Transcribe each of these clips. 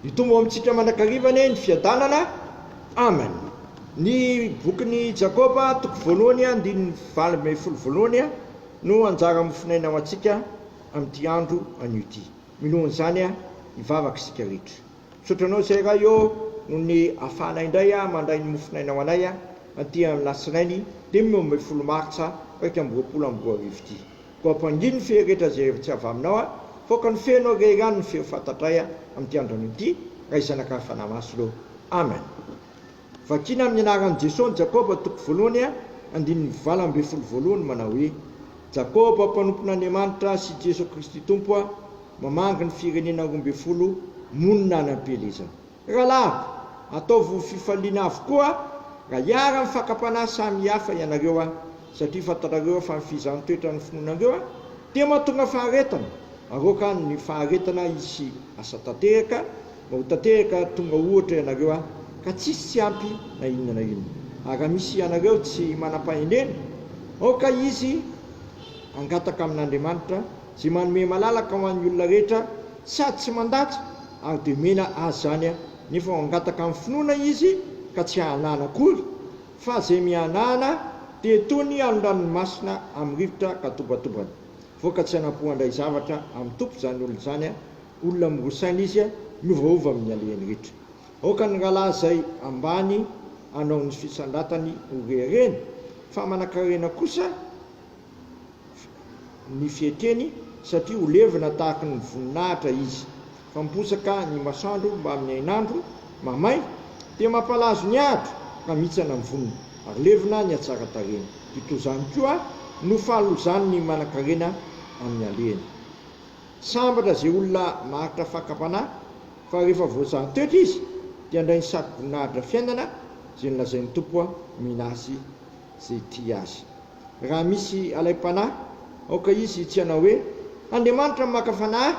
Itombo amintsika mandakarivany ny fiadanana. Amen. Ny bokin'ny Jakoba toko voalohany andininy 7:10 no anjara mofinaina ao antsika amin'ity andro an'ity. Minoan'izany hivavaka isika rehetra. Sotranao izay raha eo no ny afana indray mandray ny mofinaina ao anay aty amin'ny lasinainy 10 Martsa 2022 ity. Koa ampanginy fe rehetra zay tsy avy aminao foka ny fenao rehany ny feo fantatray amin'ity andro an'ity raha izanaka fanamaso. Amen. Vakina amin'ny anaran'i Jesosy Jakoba toko voalohany andininy 7:20 manao hoe: Jakoba mpanompon'Andriamanitra sy Jesosy Kristy tompo mamangy ny firenena 12 monina anam-pielezana. Rahalahy, ataovy fifaliana avokoa raha hiara mifakapanahy samy hafa ianareo satria fantarareo fa mifizan'ny toetra ny finoanareo dia mahatonga faharetana. Aroka ny faharetana isy asa tanteraka, ho tanteraka tonga ohatra ianareo ka tsisy tsy ampy na inona na inona. Raha misy ianareo tsy manam-pahendrena, aoka izy angataka amin'Andriamanitra sy manome malalaka ho an'ny olona rehetra sady tsy mandatsy ary dia mena azy zany nefa angataka amin'ny finoana izy ka tsy hahanana akory fa zay mihanana dia toy ny alon-dranomasina amin'ny rivotra ka tobatobany. Voka tsy hanampohandray zavatra amin'ny tompo zany olona zany, olona mirosaina izy miovaova amin'ny alehany rehetra. Aoka ny rahalahy zay ambany anao ny fisandratany orereny fa manakarena kosa ny fieteny satria ho levina tahaka ny voninahitra izy. Fa miposaka ny masoandro mba amin'ny ainandro mamay dia mampalazo ny andro ka mitsana ny vonina ary levina ny atsara tarena. Toy izany koa no fahalozany ny manakarena amin'ny alehany. Sambatra zay olona maharitra fakapanahy fa rehefa voajan'ny toetra izy dia andray ny sady voninahitra fiainana zay nolazain'ny tompo minasy zay ty azy. Raha misy alaim-panahy, aoka izy tsy hanao hoe Andriamanitra maka fanahy,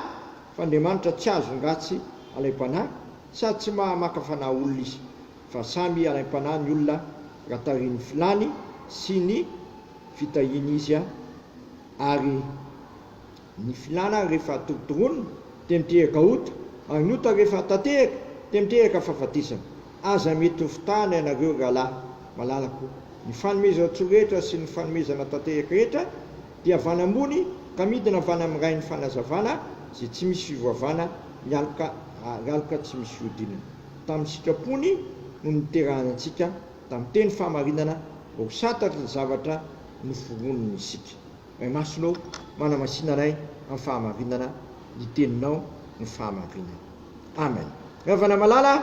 fa Andriamanitra tsy azo ngatsy alaim-panahy sady tsy maka fanahy olona izy, fa samy alaim-panahy ny olona raha tariany filany sy ny fitahiny izy ary ny filana rehefa torotoronina dia miteraka ota ary ny ota rehefa tanteraka dia miteraka fahafatesana. Aza mety ho fitahana ianareo rahalahy malalako. Ny fanomezana tsorehetra sy ny fanomezana tanteraka rehetra dia avana ambony ka midina avana amin'ny ray ny fanazavana zay tsy misy fivoavana mialoka tsy misy fiodinana. Tamin'ny sitrapony no niterahana antsika tamin'ny teny fahamarinana ho satatra ny zavatra noforonony isika. Ray masonao manamasina anay amin'ny fahamarinana ny teninao ny fahamarinana. Amen. Ravana malala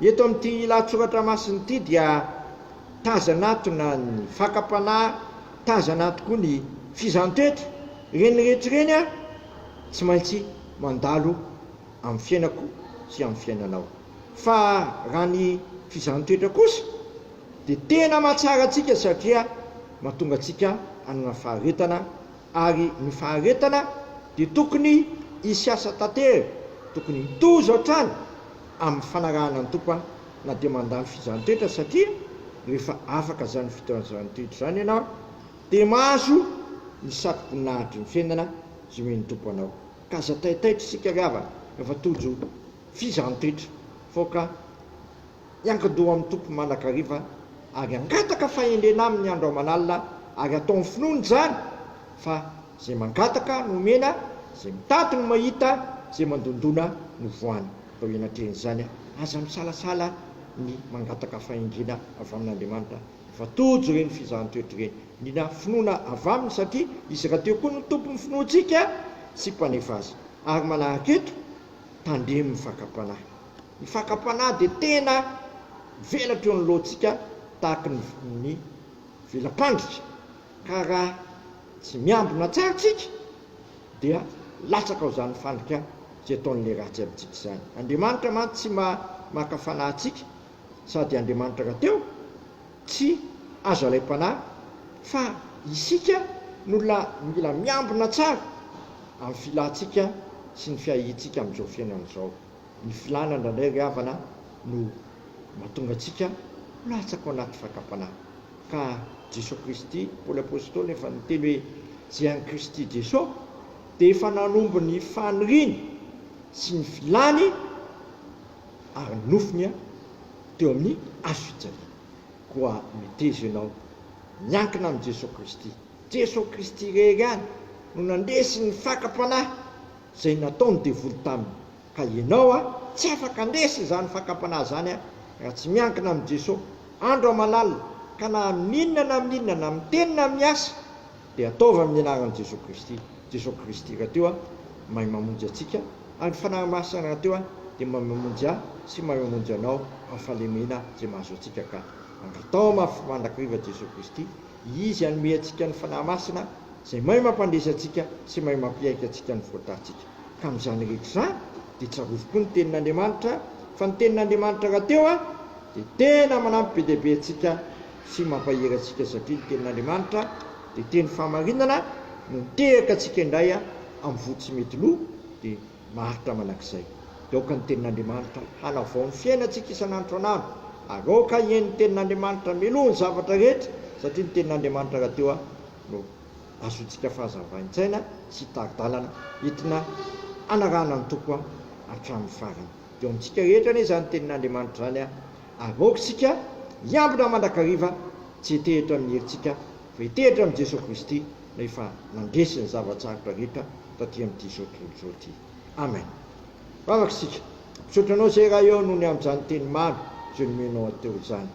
eto amin'ity lahatsoratra masiny ity dia tazanatona ny fakapanahy, tazana tokoa ny fizantoetra. Reny rehetra reny tsy maintsy mandalo amin'ny fiainako sy amin'ny fiainanao. Fa raha ny fizantoetra kosa dia tena mahatsara antsika satria mahatonga antsika hanana faharetana ary ny faharetana dia tokony hisy asa tanteraka, tokony mitoza hatrany amin'ny fanarahana ny tompo na dia mandalo fizantoetra satria rehefa afaka zany fitazantoetra zany ianao dia mahazo ny sakom-boninahitra ny fiainana zay meny tompo anao. Ka aza taitaitra isika ravana rehefa tojo fizantoetra foka hiankidoha amin'ny tompo manakariva ary angataka fahendrena amin'ny andro aman'alina ary atao ny finoany zany fa zay mangataka no mena, zay mitaty no mahita, zay mandondona no voany. Atao enatren'izany aza misalasala ny mangataka fahendrena avy amin'Andriamanitra fa tojo reny fizantoetra reny nina finoana avy aminy satria izy raha teo koa no tompo ny finoantsika sy mpanefa azy. Ary manahaka eto tandremo ny fakapanahy. Ny fakapanahy dia tena velatra eo ny lohantsika tahaka ny velam-pandrika, ka raha tsy miambina tsara tsika dia latsaka ao zany fandrika zay ataon'le ratsy amintsika zany. Andriamanitra mantsy tsy maka fanahy tsika sady Andriamanitra raha teo tsy azo alaim-panahy fa isika nola mila miambina tsara amin'ny filantsika sy ny fiahintsika amin'izao fiainana izao. Ny filana indraindray ry havana no mahatonga antsika latsaka ao anaty fakapanahy. Ka Jesosy Kristy, Paoly apôstôly efa niteny hoe zay any Kristy Jesosy dia efa nanombo ny faniriany sy ny filany ary nofony a teo amin'ny azo fijaliana koa mitezo ianao miankina amin'ny Jesosy Kristy. Jesosy Kristy rery any no nandesy ny fakapanahy zay nataony devoly taminy, ka ianao a tsy afaka andesy zany fakapanahy zany a raha tsy miankina amin'ny Jesosy. Andro amalala ka na amin'inona na amin'inona na mitenina amin'ny asa dia ataova amin'ny anaran'i Jesosy Kristy. Jesosy Kristy raha teo a mahay mamonjy antsika, ary fanahy masina raha teo a dia mahay mamonjy ahy sy mahay mamonjy anao amin'ny fahalemena zay mahazo antsika ka. Atao mafy mandrakariva Jesosy Kristy, izy hanome antsika ny fanahy masina zay mahay mampandresy antsika sy mahay mampiaika antsika ny voatantsika. Ka amin'izany rehetra izany dia tsaroviko ny tenin'Andriamanitra, fa ny tenin'Andriamanitra raha teo a dia tena manampy be dehibe antsika sy mampahery antsika, satria ny tenin'Andriamanitra dia teny fahamarinana no miteraka antsika indray a amin'ny vody tsy mety loha dia maharitra manakizay. Dia aoka ny tenin'Andriamanitra hanavao ny fiainantsika isan'andro anandro, ary aoka hiain'ny tenin'Andriamanitra meloha ny zavatra rehetra, satria ny tenin'Andriamanitra raha teo a no azontsika fahazavain-tsaina sy taridalana entina anarana ny tompo hatramin'ny farany. Dia amintsika rehetra anie zany tenin'Andriamanitra zany a, ary aoka isika hiambina mandrakariva, tsy hitehitra amin'ny herintsika fa hitehitra amin'ny Jesosy Kristy nefa nandresy ny zavatsarotra rehetra taty amin'ity zao tontolo zao ity. Amen. Vavaka isika misaotranao zay raha eo noho ny amin'izany teny mamy zay nomenao ateo izany.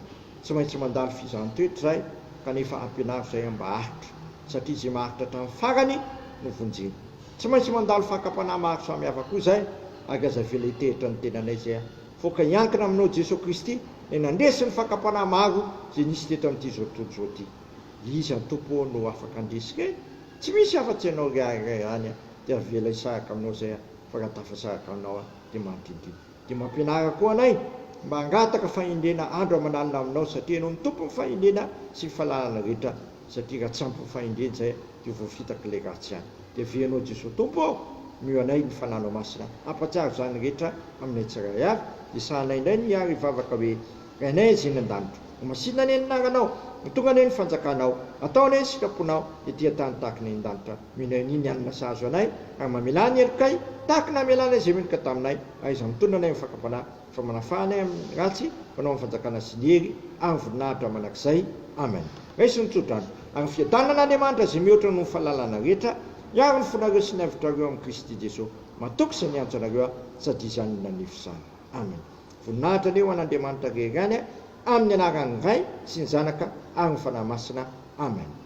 Tsy maintsy mandalo fizany toetra zay kanefa ampianaro zay mba ahitra, satria zay maharitra hatramin'ny farany no vonjeny. Tsy maintsy mandalo fakapanahy maro samihafa koa zay, ary aza vela hitehitra ny tenanay zay a, foka hiankina aminao Jesosy Kristy ny nandresy ny fakapanahy maro zay nisy teto amin'ity zao tontolo zao ity. Izy ny tompo no afaka andesika, tsy misy afa-tsy ianao ray any a, dia avela hisaraka aminao zay a, fa raha tafasaraka aminao a dia mampindiny. Dia mampianara koa anay mba hangataka fahindrena andro amanalina aminao, satria ianao ny tompo ny fahindrena sy ny fahalalana rehetra, satria raha tsy ampy ny fahindrena zay dia voafitaka ilay ratsy any. Dia aveanao Jesosy tompo mio anay ny fananao masina, ampatsiaro zany rehetra aminay tsiray avy, dia sahanay indray ny ary vavaka hoe rainay zay ny an-danitra ho masina ny anaranao, mitonga ny fanjakanao, atao anay ny sitraponao ety tany tahaka ny an-danitra. Minay ny anina sahazo anay ary mamela ny helokay tahaka na amelanay zay meloka taminay, ary iza mitondra anay amin'ny fakapanahy fa manafahanay amin'ny ratsy fanao amin'ny fanjakana sy ny hery ary voninahitra manakizay. Amen. Raisy ny tsodrano ary fiadanan'Andriamanitra zay mihoatra no fahalalana rehetra iaro ny fonareo sy ny havitrareo amin'ny Kristy Jesosy matoky sy ny antso anareo sady izany nanefy izany. Amen. Voninahitra leo an'Andriamanitra rery any amin'ny anaran'ny Ray sy ny Zanaka ary ny fanahy masina. Amen.